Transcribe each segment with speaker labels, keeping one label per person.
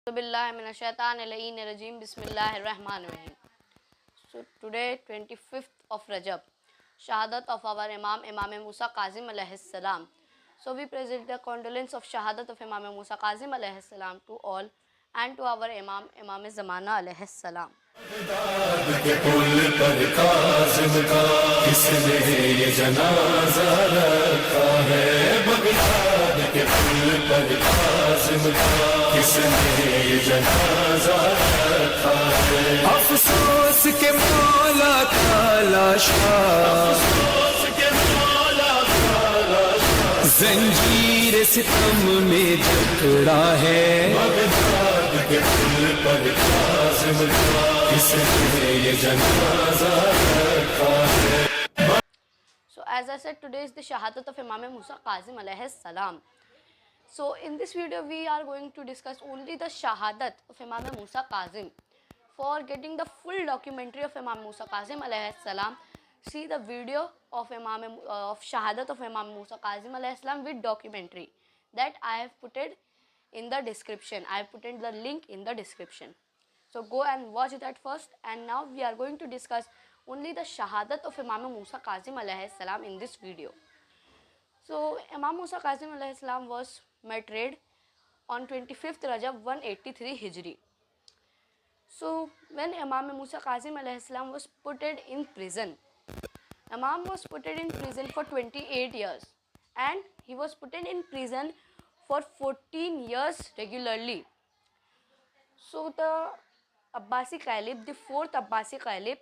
Speaker 1: Bismillahirrahmanirrahim. Bismillahirrahmanirrahim. So today 25th of Rajab, Shahadat of our Imam Musa Kazim alayhi salam. So we present the condolence of Shahadat of Imam Musa Kazim alayhi salam to all and to our Imam Zamana alayhi salam.
Speaker 2: کے پل پر کاظم کا کس نے یہ جنازہ رکھا ہے Baghdad کے پل پر کاظم کا کس نے یہ جنازہ رکھا ہے افسوس کے مولا کا لاشا زنجیر ستم میں جکڑا ہے بغداد کے پل پر کاظم کا کس نے یہ جنازہ رکھا ہے.
Speaker 1: So as I said, today is the Shahadat of Imam Musa Kazim alayhi salam. So in this video we are going to discuss only the Shahadat of Imam Musa Kazim. For getting the full documentary of Imam Musa Kazim alayhi salam, see the video of Shahadat of Imam Musa Kazim alayhi salam with documentary that I have put it in the description. I have put in the link in the description. So go and watch that first. And now we are going to discuss only the Shahadat of Imam Musa Kazim alayhi salam in this video. So Imam Musa Kazim alayhi salam was martyred on 25th Rajab 183 Hijri. So when Imam Musa Kazim alayhi salam was put in prison, Imam was put in prison for 28 years and he was put in prison for 14 years regularly. So the Abbasi Caliph, the fourth Abbasi Caliph,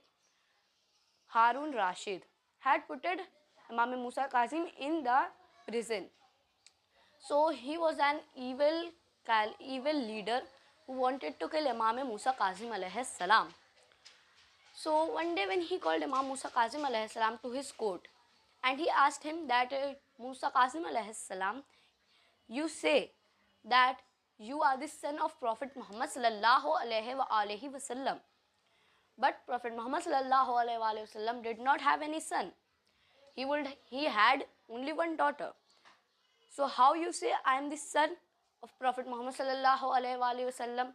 Speaker 1: Harun Rashid, had put Imam Musa Kazim in the prison. So he was an evil leader who wanted to kill Imam Musa Kazim alayhi salam. So one day when he called Imam Musa Kazim alayhi salam to his court and he asked him that Musa Kazim alayhi salam, you say that you are the son of Prophet Muhammad sallallahu alaihi wasallam. But Prophet Muhammad sallallahu alaihi wasallam did not have any son. He had only one daughter. So how you say I am the son of Prophet Muhammad sallallahu alaihi wasallam?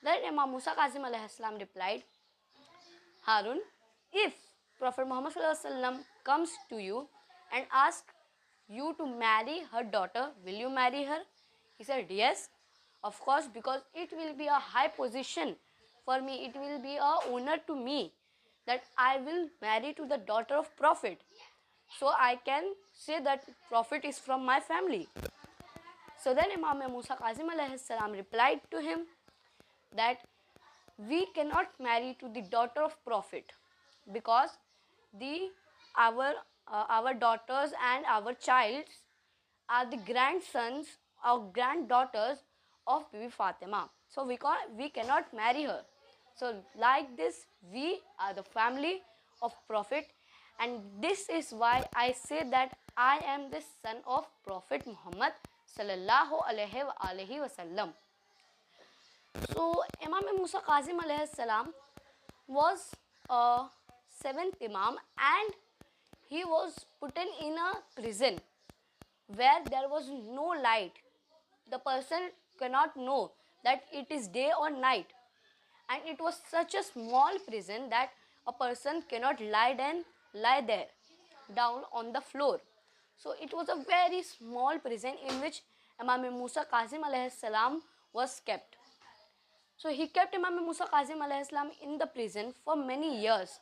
Speaker 1: Then Imam Musa Kazim alayhi salam replied, Harun, if Prophet Muhammad sallallahu alaihi wasallam comes to you and asks you to marry her daughter, will you marry her? He said, yes, of course, because it will be a high position for me. It will be a honor to me that I will marry to the daughter of Prophet. So I can say that Prophet is from my family. So then Imam Musa Kazim alayhi salam replied to him that we cannot marry to the daughter of Prophet because our daughters and our childs are the grandsons or granddaughters of Bibi Fatima. So we cannot marry her. So like this, we are the family of Prophet, and this is why I say that I am the son of Prophet Muhammad sallallahu alaihi wasallam. So Imam Musa Kazim alayhi salam was a seventh Imam and he was put in a prison where there was no light. The person cannot know that it is day or night, and it was such a small prison that a person cannot lie there down on the floor. So it was a very small prison in which Imam Musa Kazim alayhi salam was kept. So he kept Imam Musa Kazim alayhi salam in the prison for many years,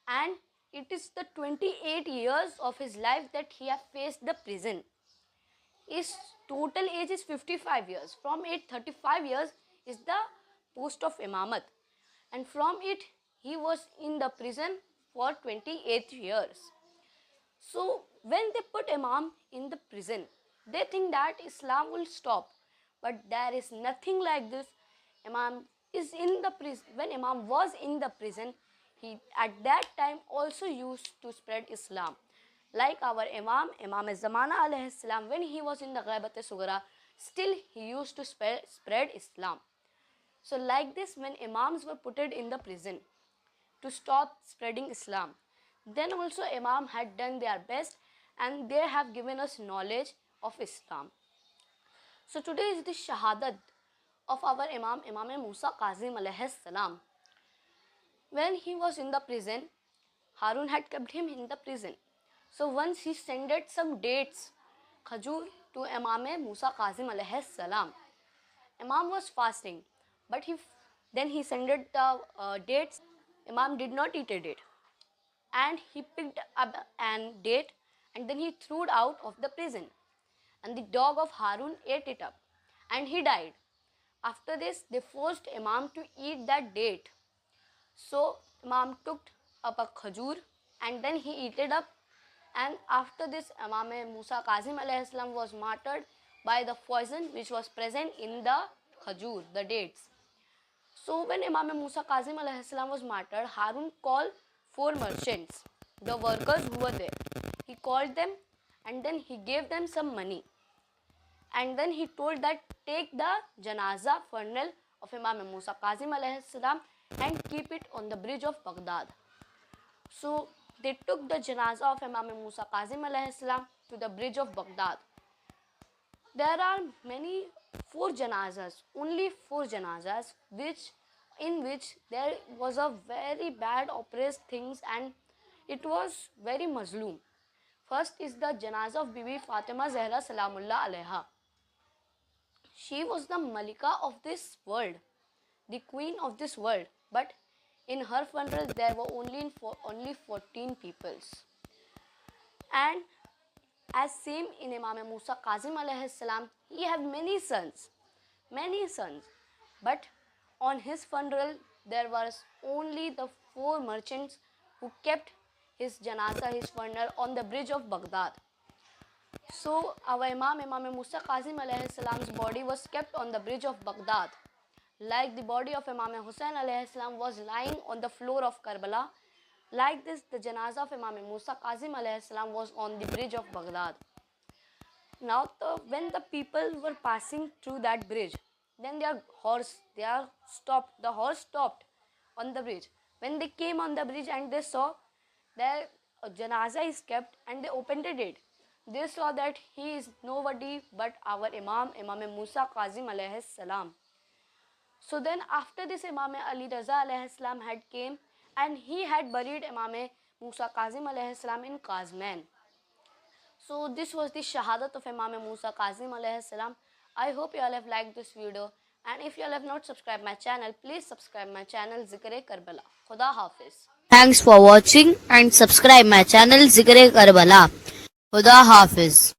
Speaker 1: and it is the 28 years of his life that he has faced the prison. His total age is 55 years. From it, 35 years is the post of Imamat, and from it he was in the prison for 28 years. So when they put Imam in the prison, they think that Islam will stop, but there is nothing like this. Imam is in the prison. When Imam was in the prison, he at that time also used to spread Islam. Like our Imam Zamana alayhi salam, when he was in the Ghaibat-e-Sughra, still he used to spread Islam. So like this, when Imams were put in the prison to stop spreading Islam, then also Imam had done their best and they have given us knowledge of Islam. So today is the Shahadat of our Imam Musa Kazim alayhi salam. When he was in the prison, Harun had kept him in the prison. So once he sent some dates, khajur, to Imam Musa Kazim alayhi salam. Imam was fasting, but then he sent the dates. Imam did not eat a date, and he picked up an date and then he threw it out of the prison. And the dog of Harun ate it up, and he died. After this, they forced Imam to eat that date. So Imam took up a khajur and then he ate it up. And after this, Imam Musa Kazim alayhi salam was martyred by the poison which was present in the khajur, the dates. So when Imam Musa Kazim alayhi salam was martyred, Harun called 4 merchants, the workers who were there. He called them and then he gave them some money. And then he told that take the janaza funeral of Imam Musa Kazim alayhi salam and keep it on the bridge of Baghdad. So they took the janaza of Imam Musa Kazim alayhi salam to the bridge of Baghdad. There are many 4 janazas, only 4 janazas, in which there was a very bad oppressed things and it was very mazloom. First is the janaza of Bibi Fatima Zahra Salamullah alayha. She was the Malika of this world, the queen of this world, but in her funeral there were only 14 peoples. And as same in Imam Musa Kazim alayhi salam, he had many sons, but on his funeral there was only the 4 merchants who kept his janaza, his funeral, on the bridge of Baghdad. So our Imam Musa Kazim alayhi salam's body was kept on the bridge of Baghdad, like the body of Imam Hussain alayhi salam was lying on the floor of Karbala. Like this, the janaza of Imam Musa Kazim alayhi salam was on the bridge of Baghdad. Now when the people were passing through that bridge, then the horse stopped on the bridge. When they came on the bridge and they saw their janaza is kept and they opened it, they saw that he is nobody but our Imam Musa Kazim alayhi salam. So then after this, Imam Ali Raza alayhi salam had came and he had buried Imam Musa Kazim alayhi salam in Kazman. So this was the shahadat of Imam Musa Kazim alayhi salam. I hope you all have liked this video, and if you all have not subscribed my channel, please subscribe my channel Zikr-e Karbala. Khuda Hafiz.
Speaker 3: Thanks for watching and subscribe my channel Zikr-e Karbala. Khuda Hafiz.